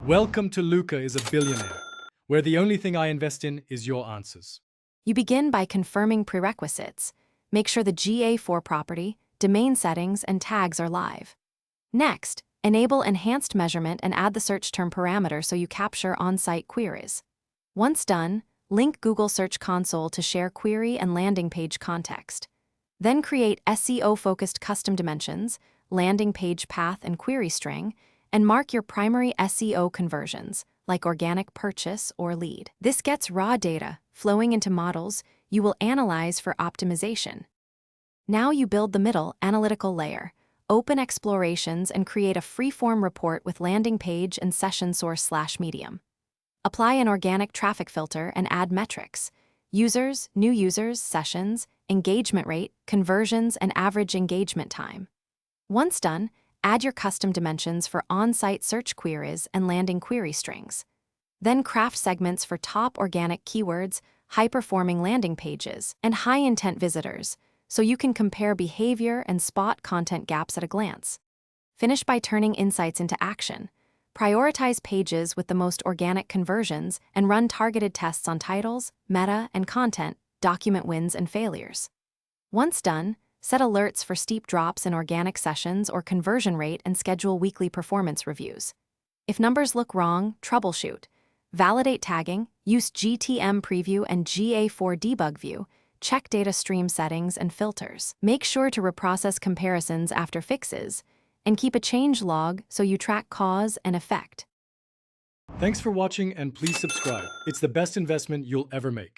Welcome to Luca is a Billionaire, where the only thing I invest in is your answers. You begin by confirming prerequisites. Make sure the GA4 property, domain settings, and tags are live. Next, enable enhanced measurement and add the search term parameter so you capture on-site queries. Once done, link Google Search Console to share query and landing page context. Then create SEO-focused custom dimensions, landing page path and query string, and mark your primary SEO conversions, like organic purchase or lead. This gets raw data flowing into models you will analyze for optimization. Now you build the middle analytical layer, open explorations, and create a free-form report with landing page and session source/medium. Apply an organic traffic filter and add metrics: users, new users, sessions, engagement rate, conversions, and average engagement time. Once done, add your custom dimensions for on-site search queries and landing query strings. Then craft segments for top organic keywords, high-performing landing pages, and high-intent visitors, so you can compare behavior and spot content gaps at a glance. Finish by turning insights into action. Prioritize pages with the most organic conversions and run targeted tests on titles, meta, and content, document wins and failures. Once done, set alerts for steep drops in organic sessions or conversion rate and schedule weekly performance reviews. If numbers look wrong, troubleshoot. Validate tagging, use GTM preview and GA4 debug view, check data stream settings and filters. Make sure to reprocess comparisons after fixes, and keep a change log so you track cause and effect. Thanks for watching, and please subscribe. It's the best investment you'll ever make.